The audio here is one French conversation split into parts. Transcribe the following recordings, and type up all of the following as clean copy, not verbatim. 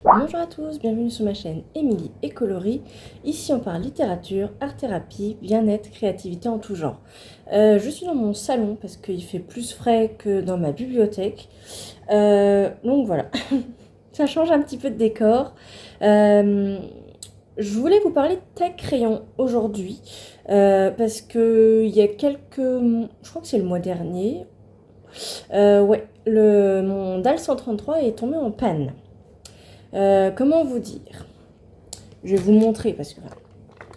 Bonjour à tous, bienvenue sur ma chaîne Émilie et Coloris. Ici on parle littérature, art-thérapie, bien-être, créativité en tout genre. Je suis dans mon salon parce qu'il fait plus frais que dans ma bibliothèque. Donc voilà, ça change un petit peu de décor. Je voulais vous parler de taille crayon aujourd'hui parce que il y a je crois que c'est le mois dernier, ouais, mon DAL 133 est tombé en panne. Comment vous dire? Je vais vous montrer parce que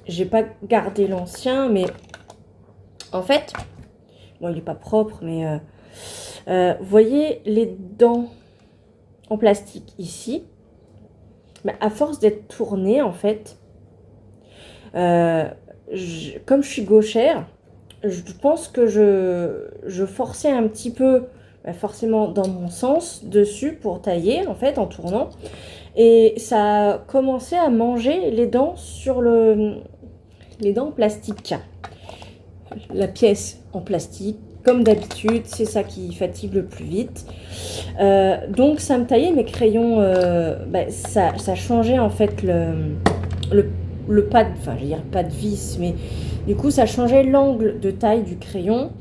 j'ai pas gardé l'ancien, mais en fait, bon, il est pas propre, mais vous voyez les dents en plastique ici, mais à force d'être tournées, en fait, comme je suis gauchère, je pense que je forçais un petit peu, forcément dans mon sens, dessus pour tailler, en fait, en tournant. Et ça a commencé à manger les dents les dents en plastique. La pièce en plastique, comme d'habitude, c'est ça qui fatigue le plus vite. Donc ça me taillait mes crayons, ça changeait en fait le pas de, enfin je veux dire pas de vis, mais du coup ça changeait l'angle de taille du crayon.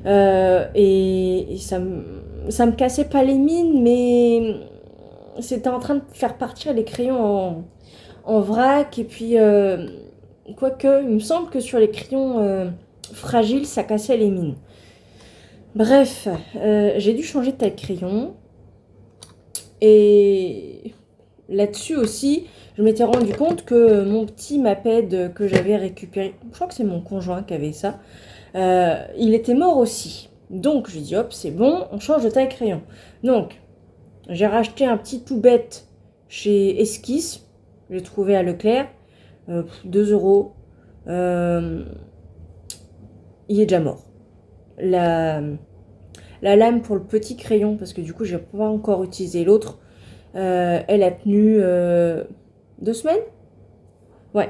Et ça me cassait pas les mines, mais c'était en train de faire partir les crayons en vrac. Et puis, quoique, il me semble que sur les crayons fragiles, ça cassait les mines. Bref, j'ai dû changer de taille de crayon. Et là-dessus aussi, je m'étais rendu compte que mon petit Maped que j'avais récupéré, je crois que c'est mon conjoint qui avait ça, il était mort aussi. Donc, je lui ai dit, hop, c'est bon, on change de taille de crayon. Donc, j'ai racheté un petit tout bête chez Esquisse. J'ai trouvé à Leclerc. 2 euros. Il est déjà mort. La lame pour le petit crayon, parce que du coup, j'ai pas encore utilisé l'autre. Elle a tenu 2 semaines. Ouais.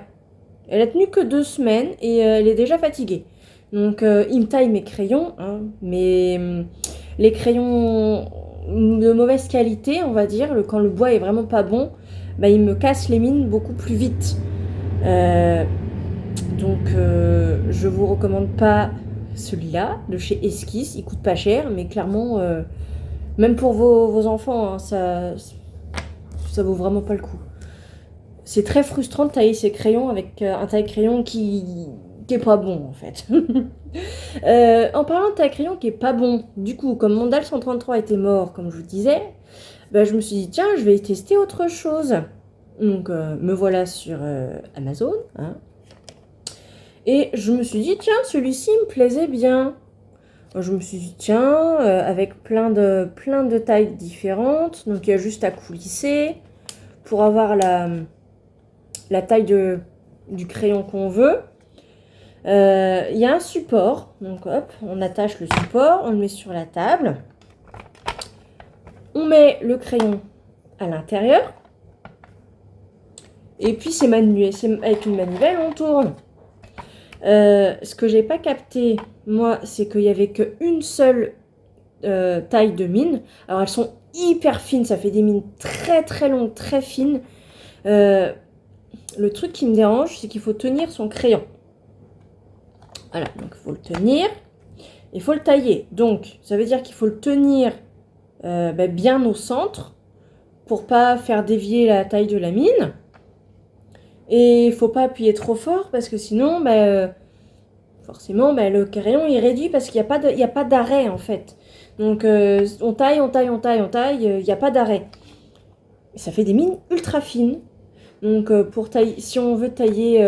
Elle a tenu que 2 semaines et elle est déjà fatiguée. Donc, il me taille mes crayons. Hein, mais les crayons de mauvaise qualité, on va dire, quand le bois est vraiment pas bon, bah, il me casse les mines beaucoup plus vite. Donc je vous recommande pas celui-là de chez Esquisse, il coûte pas cher, mais clairement même pour vos enfants, hein, ça vaut vraiment pas le coup. C'est très frustrant de tailler ses crayons avec un taille-crayon qui est pas bon en fait. En parlant de taille-crayon qui est pas bon, du coup, comme mon DAL 133 était mort, comme je vous disais, bah, je me suis dit, tiens, je vais tester autre chose. Donc, me voilà sur Amazon. Hein, et je me suis dit, tiens, celui-ci me plaisait bien. Je me suis dit, tiens, avec plein de tailles différentes. Donc, il y a juste à coulisser pour avoir la taille du crayon qu'on veut. Il y a un support. Donc, hop, on attache le support, on le met sur la table. On met le crayon à l'intérieur. Et puis, c'est avec une manivelle, on tourne. Ce que j'ai pas capté, moi, c'est qu'il y avait qu'une seule taille de mine. Alors, elles sont hyper fines. Ça fait des mines très, très longues, très fines. Le truc qui me dérange, c'est qu'il faut tenir son crayon. Voilà, donc il faut le tenir. Il faut le tailler. Donc, ça veut dire qu'il faut le tenir bien au centre pour pas faire dévier la taille de la mine. Et il faut pas appuyer trop fort parce que sinon, forcément, le crayon il réduit parce qu'il n'y a pas d'arrêt en fait. Donc on taille, il n'y a pas d'arrêt. Ça fait des mines ultra fines. Donc pour tailler, si on veut tailler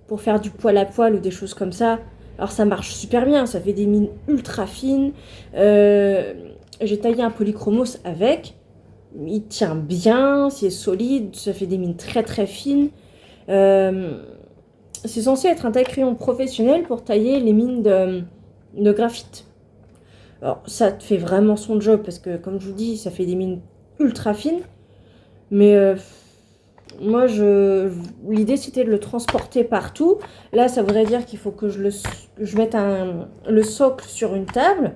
pour faire du poil à poil ou des choses comme ça, alors ça marche super bien. Ça fait des mines ultra fines. J'ai taillé un polychromos avec. Il tient bien, c'est solide, ça fait des mines très très fines. C'est censé être un taille-crayon professionnel pour tailler les mines de graphite. Alors ça fait vraiment son job parce que comme je vous dis, ça fait des mines ultra fines. Mais moi, l'idée c'était de le transporter partout. Là, ça voudrait dire qu'il faut que je mette le socle sur une table.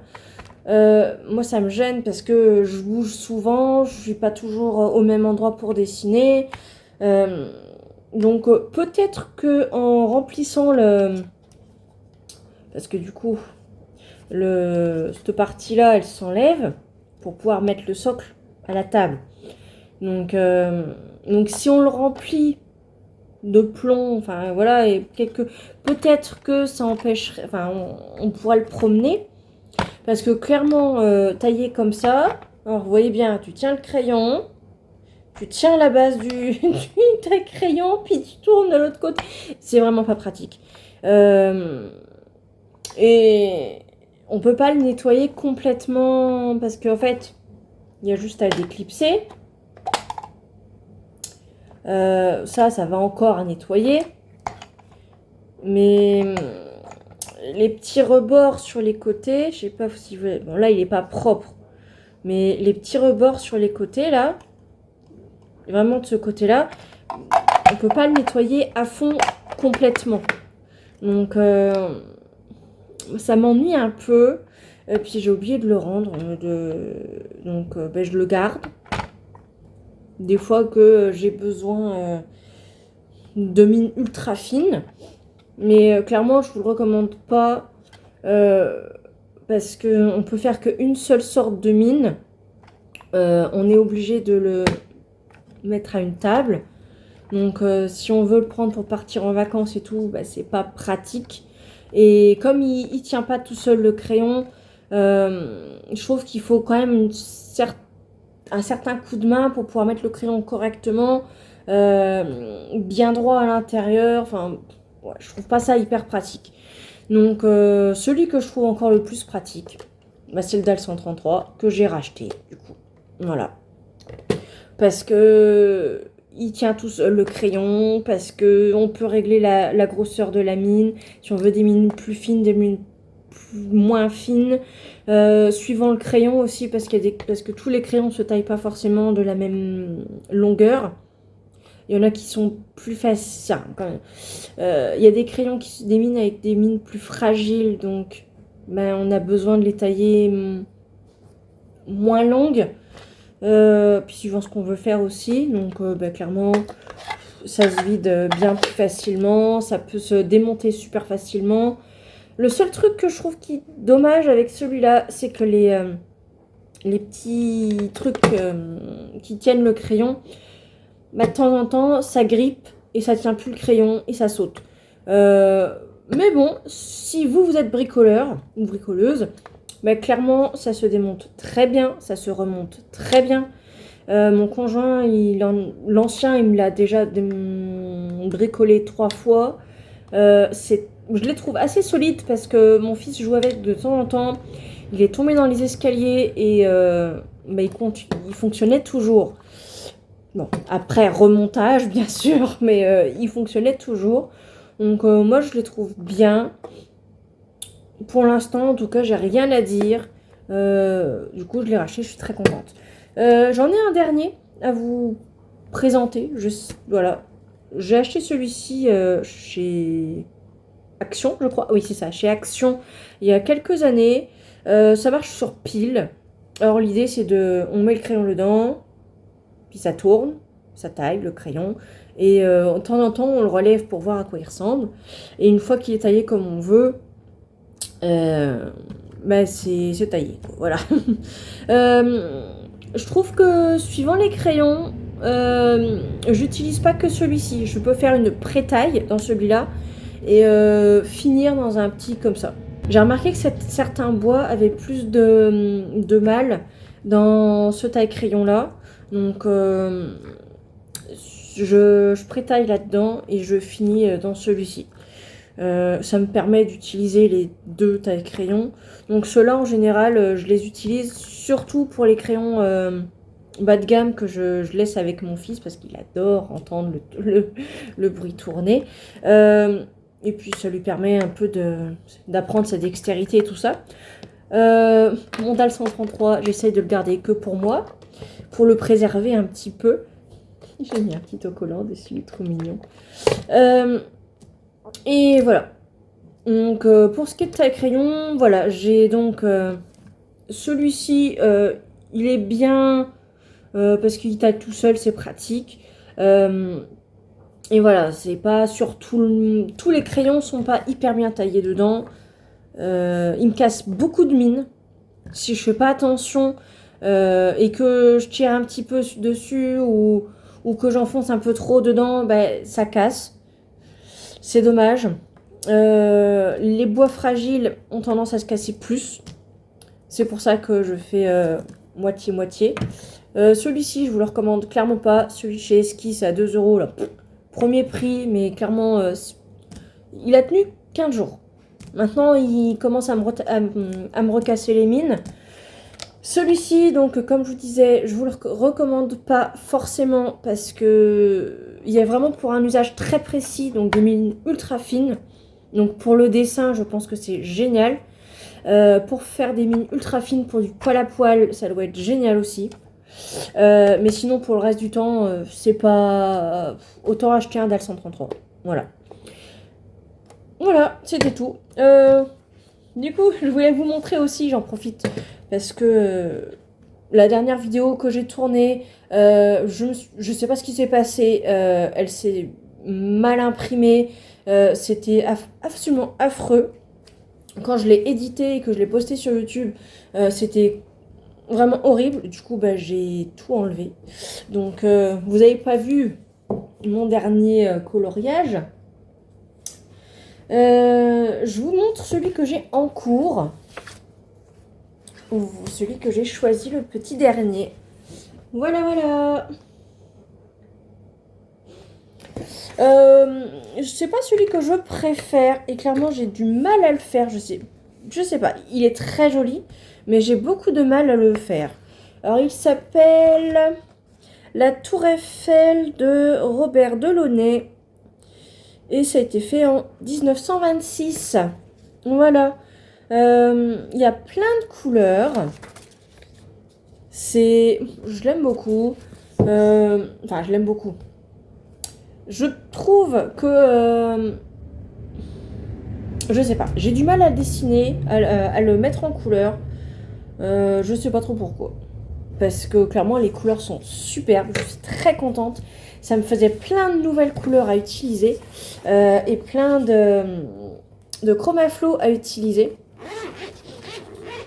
Moi, ça me gêne parce que je bouge souvent, je suis pas toujours au même endroit pour dessiner. Donc, peut-être que en remplissant le... Parce que du coup, cette partie-là, elle s'enlève pour pouvoir mettre le socle à la table. Donc si on le remplit de plomb, enfin voilà, et peut-être que ça empêcherait, enfin on pourra le promener, parce que clairement taillé comme ça, alors vous voyez bien, tu tiens le crayon, tu tiens la base du crayon, puis tu tournes de l'autre côté, c'est vraiment pas pratique. Et on peut pas le nettoyer complètement, parce qu'en fait, il y a juste à le déclipser. Ça va encore à nettoyer. Mais les petits rebords sur les côtés, je sais pas si vous... Bon, là, il est pas propre. Mais les petits rebords sur les côtés, là, vraiment de ce côté-là, on peut pas le nettoyer à fond complètement. Donc, ça m'ennuie un peu. Et puis, j'ai oublié de le rendre. Donc, je le garde. Des fois que j'ai besoin de mine ultra fine. Mais clairement, je vous le recommande pas parce qu'on peut faire qu'une seule sorte de mine. On est obligé de le mettre à une table. Donc, si on veut le prendre pour partir en vacances et tout, bah, c'est pas pratique. Et comme il tient pas tout seul le crayon, je trouve qu'il faut quand même un certain coup de main pour pouvoir mettre le crayon correctement, bien droit à l'intérieur. Enfin, ouais, je trouve pas ça hyper pratique. Donc, celui que je trouve encore le plus pratique, bah, c'est le DAL 133 que j'ai racheté, du coup. Voilà. Parce que il tient tout seul le crayon, parce que on peut régler la grosseur de la mine, si on veut des mines plus fines, des mines moins fines, suivant le crayon aussi, parce que tous les crayons ne se taillent pas forcément de la même longueur. Il y en a qui sont plus faciles. Il y a des crayons des mines avec des mines plus fragiles, donc ben, on a besoin de les tailler moins longues. Puis suivant ce qu'on veut faire aussi. Donc ben, clairement, ça se vide bien plus facilement. Ça peut se démonter super facilement. Le seul truc que je trouve qui est dommage avec celui-là, c'est que les petits trucs qui tiennent le crayon, bah, de temps en temps, ça grippe et ça tient plus le crayon et ça saute. Mais bon, si vous êtes bricoleur ou bricoleuse, bah, clairement, ça se démonte très bien, ça se remonte très bien. Mon conjoint, l'ancien, il me l'a déjà bricolé 3 fois. Je les trouve assez solides parce que mon fils joue avec de temps en temps. Il est tombé dans les escaliers et bah, il fonctionnait toujours. Bon, après remontage bien sûr, mais il fonctionnait toujours. Donc moi je les trouve bien. Pour l'instant en tout cas j'ai rien à dire. Du coup je l'ai racheté, je suis très contente. J'en ai un dernier à vous présenter. Voilà. J'ai acheté celui-ci chez Action, je crois. Oui c'est ça, chez Action il y a quelques années. Ça marche sur pile. Alors l'idée c'est on met le crayon dedans. Puis ça tourne, ça taille le crayon. Et de temps en temps, on le relève pour voir à quoi il ressemble. Et une fois qu'il est taillé comme on veut, bah c'est taillé. Voilà. Je trouve que suivant les crayons, j'utilise pas que celui-ci. Je peux faire une pré-taille dans celui-là et finir dans un petit comme ça. J'ai remarqué que certains bois avaient plus de mal dans ce taille-crayon-là. Donc, je prétaille là-dedans et je finis dans celui-ci. Ça me permet d'utiliser les deux tailles crayons. Donc, ceux-là, en général, je les utilise surtout pour les crayons bas de gamme que je laisse avec mon fils parce qu'il adore entendre le bruit tourner. Et puis, ça lui permet un peu d'apprendre sa dextérité et tout ça. Mon DAL 133, j'essaye de le garder que pour moi, pour le préserver un petit peu. J'ai mis un petit autocollant dessus, il est trop mignon. Et voilà. Donc pour ce qui est de taille crayon, voilà, j'ai donc Celui-ci, il est bien parce qu'il taille tout seul, c'est pratique. Et voilà, c'est pas sur tous les crayons sont pas hyper bien taillés dedans. Il me casse beaucoup de mine si je fais pas attention et que je tire un petit peu dessus ou que j'enfonce un peu trop dedans, ben, ça casse. C'est dommage. Les bois fragiles ont tendance à se casser plus. C'est pour ça que je fais moitié-moitié. Celui-ci, je vous le recommande clairement pas. Celui chez Esquisse à 2 euros, là. Premier prix, mais clairement, il a tenu 15 jours. Maintenant, il commence à me recasser les mines. Celui-ci, donc, comme je vous disais, je vous le recommande pas forcément parce que il y a vraiment pour un usage très précis, donc des mines ultra fines. Donc, pour le dessin, je pense que c'est génial. Pour faire des mines ultra fines pour du poil à poil, ça doit être génial aussi. Mais sinon, pour le reste du temps, c'est pas... autant acheter un DAL 133. Voilà. Voilà, c'était tout. Du coup, je voulais vous montrer aussi, j'en profite, parce que la dernière vidéo que j'ai tournée, je sais pas ce qui s'est passé, elle s'est mal imprimée, c'était absolument affreux. Quand je l'ai édité et que je l'ai posté sur YouTube, c'était vraiment horrible. Du coup, bah, j'ai tout enlevé. Donc, vous n'avez pas vu mon dernier coloriage. Je vous montre celui que j'ai en cours. Ou celui que j'ai choisi, le petit dernier. Voilà, voilà. C'est pas celui que je préfère. Et clairement, j'ai du mal à le faire. Je sais pas. Il est très joli. Mais j'ai beaucoup de mal à le faire. Alors, il s'appelle La Tour Eiffel de Robert Delaunay. Et ça a été fait en 1926. Voilà. Il y a plein de couleurs. Je l'aime beaucoup. Enfin, je l'aime beaucoup. Je trouve que... je sais pas. J'ai du mal à le dessiner, à le mettre en couleur. Je sais pas trop pourquoi. Parce que clairement, les couleurs sont superbes. Je suis très contente. Ça me faisait plein de nouvelles couleurs à utiliser. Et plein de chromaflow à utiliser.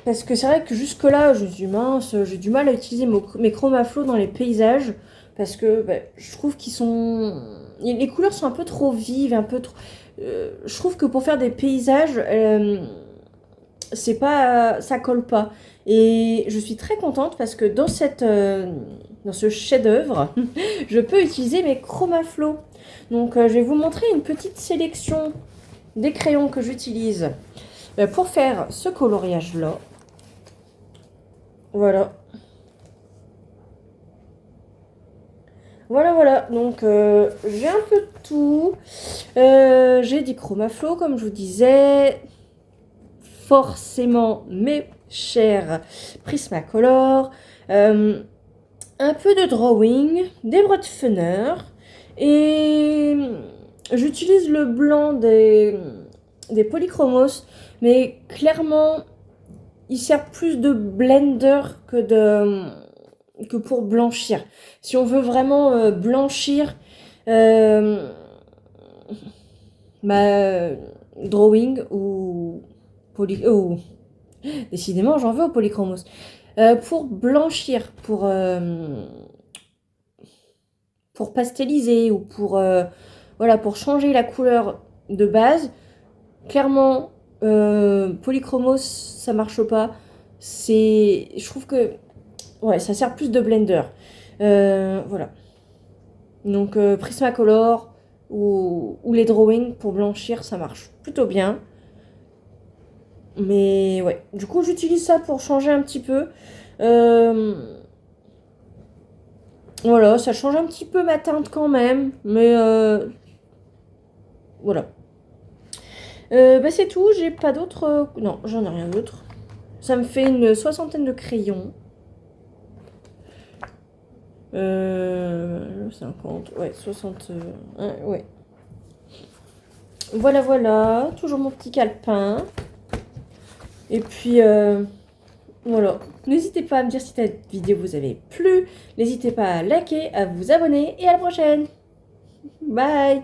Parce que c'est vrai que jusque-là, je suis mince, j'ai du mal à utiliser mes chromaflow dans les paysages. Parce que bah, je trouve qu'ils sont... Les couleurs sont un peu trop vives, un peu trop... je trouve que pour faire des paysages, c'est pas... ça colle pas. Et je suis très contente parce que dans ce chef-d'œuvre, je peux utiliser mes chromaflow. Donc je vais vous montrer une petite sélection des crayons que j'utilise pour faire ce coloriage-là. Voilà. Voilà, voilà. Donc j'ai un peu de tout. J'ai des chromaflow, comme je vous disais. Forcément mes chers Prismacolor. Un peu de drawing, des Brotfener. Et j'utilise le blanc des polychromos. Mais clairement, il sert plus de blender que pour blanchir. Si on veut vraiment blanchir, drawing ou décidément, j'en veux au polychromos. Pour blanchir, pour pastelliser ou voilà, pour changer la couleur de base, clairement, polychromos, ça marche pas. Je trouve que ouais, ça sert plus de blender. Voilà. Donc Prismacolor ou les drawings pour blanchir, ça marche plutôt bien. Mais ouais, du coup j'utilise ça pour changer un petit peu. Voilà, ça change un petit peu ma teinte quand même. Mais voilà. Bah c'est tout, j'ai pas d'autres... non, j'en ai rien d'autre. Ça me fait une 60aine de crayons. 50, ouais, 60, ouais. Voilà, voilà, toujours mon petit calepin. Et puis, Voilà. N'hésitez pas à me dire si cette vidéo vous avait plu. N'hésitez pas à liker, à vous abonner et à la prochaine. Bye.